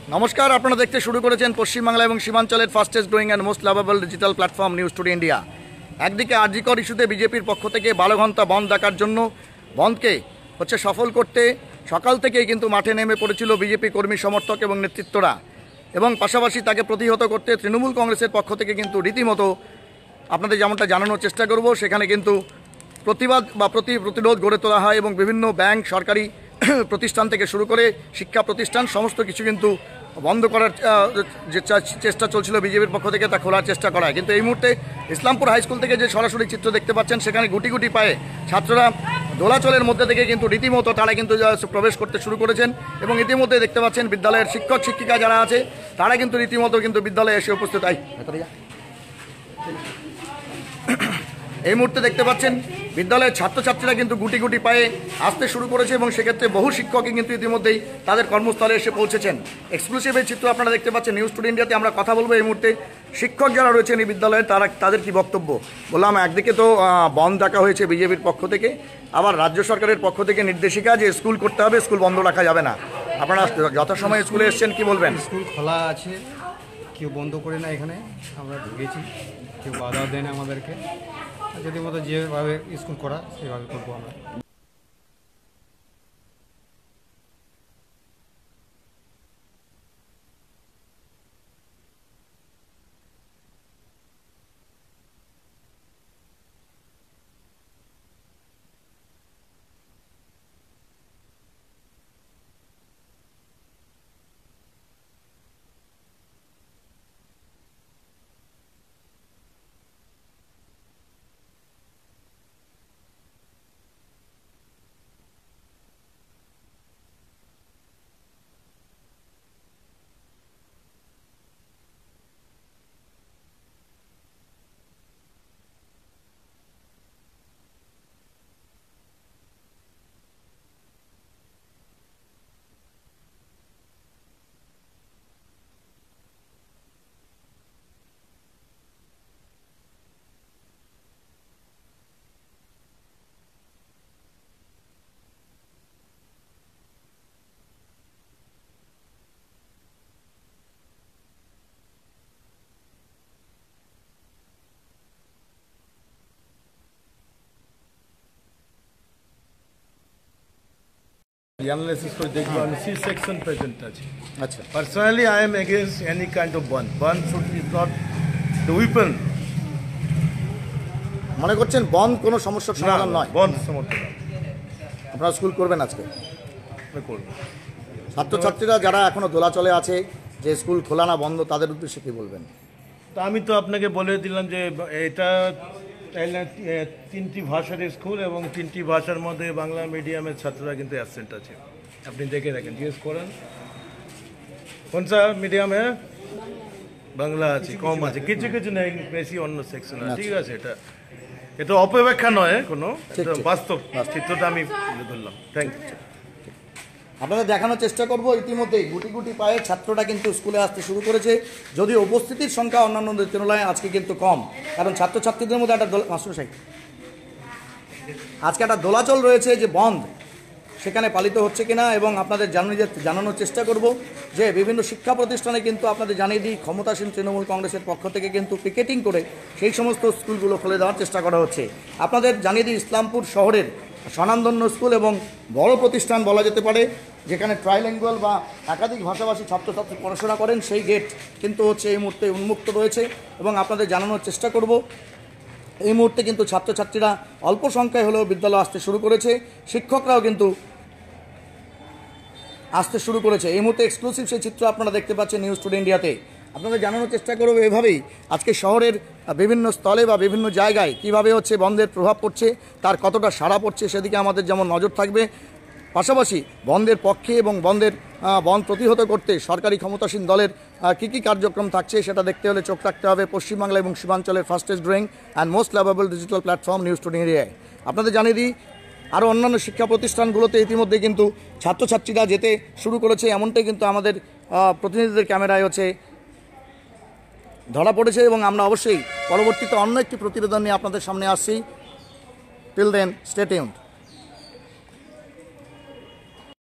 নমস্কার, আপনারা দেখতে শুরু করেছেন পশ্চিমবাংলা এবং সীমাঞ্চলের fastest growing and most lovable digital platform news today India. একদিকে আরজিকর ইস্যুতে বিজেপির পক্ষ থেকে 12 ঘন্টা বন্ধ ডাকার জন্য বন্ধকে সফল করতে সকাল থেকেই কিন্তু মাঠে নেমে পড়েছিল বিজেপি কর্মী সমর্থক এবং নেতৃত্বরা, এবং পাশাপাশি তাকে প্রতিহত করতে তৃণমূল কংগ্রেসের পক্ষ থেকে কিন্তু রীতিমতো আপনাদের যেমনটা জানানোর চেষ্টা করব, সেখানে কিন্তু প্রতিবাদ বা প্রতিরোধ গড়ে তোলা হয় এবং বিভিন্ন ব্যাংক, সরকারি প্রতিষ্ঠান থেকে শুরু করে শিক্ষা প্রতিষ্ঠান সমস্ত কিছু কিন্তু বন্ধ করার যে চেষ্টা চলছিল বিজেপির পক্ষ থেকে, তা খোলার চেষ্টা করা হয়। কিন্তু এই মুহূর্তে ইসলামপুর হাইস্কুল থেকে যে সরাসরি চিত্র দেখতে পাচ্ছেন, সেখানে গুটি গুটি পায়ে ছাত্ররা দোলাচলের মধ্যে থেকে কিন্তু রীতিমতো তারা কিন্তু প্রবেশ করতে শুরু করেছেন, এবং ইতিমধ্যে দেখতে পাচ্ছেন বিদ্যালয়ের শিক্ষক শিক্ষিকা যারা আছে তারা কিন্তু রীতিমতো কিন্তু বিদ্যালয়ে এসে উপস্থিত হয়। এই মুহূর্তে দেখতে পাচ্ছেন বিদ্যালয়ের ছাত্রছাত্রীরা কিন্তু গুটি গুটি পায়ে আসতে শুরু করেছে, এবং সেক্ষেত্রে বহু শিক্ষকই কিন্তু ইতিমধ্যেই তাদের কর্মস্থলে এসে পৌঁছেছেন। এক্সক্লুসিভ এই চিত্র আপনারা দেখতে পাচ্ছেন নিউজ টুডে ইন্ডিয়াতে। আমরা কথা বলবো এই মুহূর্তে শিক্ষক যারা রয়েছেন এই বিদ্যালয়ে তাদের কি বক্তব্য। বললাম, একদিকে তো বন্ধ ডাকা হয়েছে বিজেপির পক্ষ থেকে, আবার রাজ্য সরকারের পক্ষ থেকে নির্দেশিকা যে স্কুল করতে হবে, স্কুল বন্ধ রাখা যাবে না। আপনারা যথাসময়ে স্কুলে এসেছেন, কি বলবেন? স্কুল খোলা আছে, কেউ বন্ধ করে না, এখানে আমরা ঢুকেছি, কেউ বাধা দেয় না আমাদেরকে। যদি মতো যেভাবে স্কুল করা সেভাবে করবো আমরা। Analysis for the C-section present touch. Personally, I am against any kind of burn. Burn should is not the weapon. মনে করছেন বন্ধ কোনো সমস্যার সমাধান নয়? বন্ধ সমস্যা। আপনারা স্কুল করবেন আজকে? করব। ছাত্রছাত্রীরা যারা এখনো দোলাচলে আছে, যে স্কুল খোলা না বন্ধ, তাদের উদ্দেশ্যে কি বলবেন? তা আমি তো আপনাকে বলে দিলাম যে এটা তিনটি ভাষার স্কুল, এবং তিনটি ভাষার মধ্যে বাংলা মিডিয়ামের ছাত্ররা কিন্তু অ্যাবসেন্ট আছে। আপনি দেখে রাখেন, জিজ্ঞেস করেন কোন সা মিডিয়ামে বাংলা আছে, কম আছে, কিছু কিছু নেই, বেশি অন্য সেকশন আছে। ঠিক আছে, এটা অপব্যাখ্যা নয়, কোনো বাস্তব চিত্রটা আমি তুলে ধরলাম। Thank you. আপনাদের দেখানোর চেষ্টা করব, ইতিমধ্যেই গুটি গুটি পায়ে ছাত্রটা কিন্তু স্কুলে আসতে শুরু করেছে, যদিও উপস্থিতির সংখ্যা অন্যান্যদের তুলনায় আজকে কিন্তু কম, কারণ ছাত্রছাত্রীদের মধ্যে একটা আজকে একটা দোলাচল রয়েছে যে বন্ধ, সেখানে পালিত হচ্ছে কিনা, এবং আপনাদের জানানোর চেষ্টা করব যে বিভিন্ন শিক্ষা প্রতিষ্ঠানে কিন্তু আপনাদের জানিয়ে দিই, ক্ষমতাসীন তৃণমূল কংগ্রেসের পক্ষ থেকে কিন্তু পিকেটিং করে সেই সমস্ত স্কুলগুলো খুলে দেওয়ার চেষ্টা করা হচ্ছে। আপনাদের জানিয়ে দিই, ইসলামপুর শহরের স্বনামধন্য স্কুল এবং বড় প্রতিষ্ঠান বলা যেতে পারে, যেখানে ট্রাইল্যাঙ্গুয়াল বা একাধিক ভাষাভাষী ছাত্রছাত্রী পড়াশোনা করেন, সেই গেট কিন্তু এই মুহূর্তে উন্মুক্ত রয়েছে, এবং আপনাদের জানানোর চেষ্টা করব এই মুহূর্তে কিন্তু ছাত্রছাত্রীরা অল্প সংখ্যায় হলেও বিদ্যালয়ে আসতে শুরু করেছে, শিক্ষকরাও কিন্তু আসতে শুরু করেছে। এই মুহূর্তে এক্সক্লুসিভ সেই চিত্র আপনারা দেখতে পাচ্ছেন নিউজ টুডে ইন্ডিয়াতে। আপনাদের জানানোর চেষ্টা করব এভাবেই আজকে শহরের বিভিন্ন স্থলে বা বিভিন্ন জায়গায় কীভাবে বন্ধের প্রভাব পড়ছে, তার কতটা সাড়া পড়ছে, সেদিকে আমাদের যেমন নজর থাকবে, পাশাপাশি বন্ধের পক্ষে এবং বন্ধ প্রতিহত করতে সরকারি ক্ষমতাসীন দলের কী কী কার্যক্রম থাকছে সেটা দেখতে হলে চোখ রাখতে হবে পশ্চিমবাংলা এবং সীমাঞ্চলের fastest growing and most lovable digital platform news today ইন্ডিয়ায়। আপনাদের জানিয়ে দিই, আরও অন্যান্য শিক্ষা প্রতিষ্ঠানগুলোতে ইতিমধ্যে কিন্তু ছাত্রছাত্রীরা যেতে শুরু করেছে, এমনটাই কিন্তু আমাদের প্রতিনিধিদের ক্যামেরায় ধরা পড়েছে, এবং আমরা অবশ্যই পরবর্তীতে অন্য একটি প্রতিবেদন নিয়ে আপনাদের সামনে আসছি। Till then, stay tuned.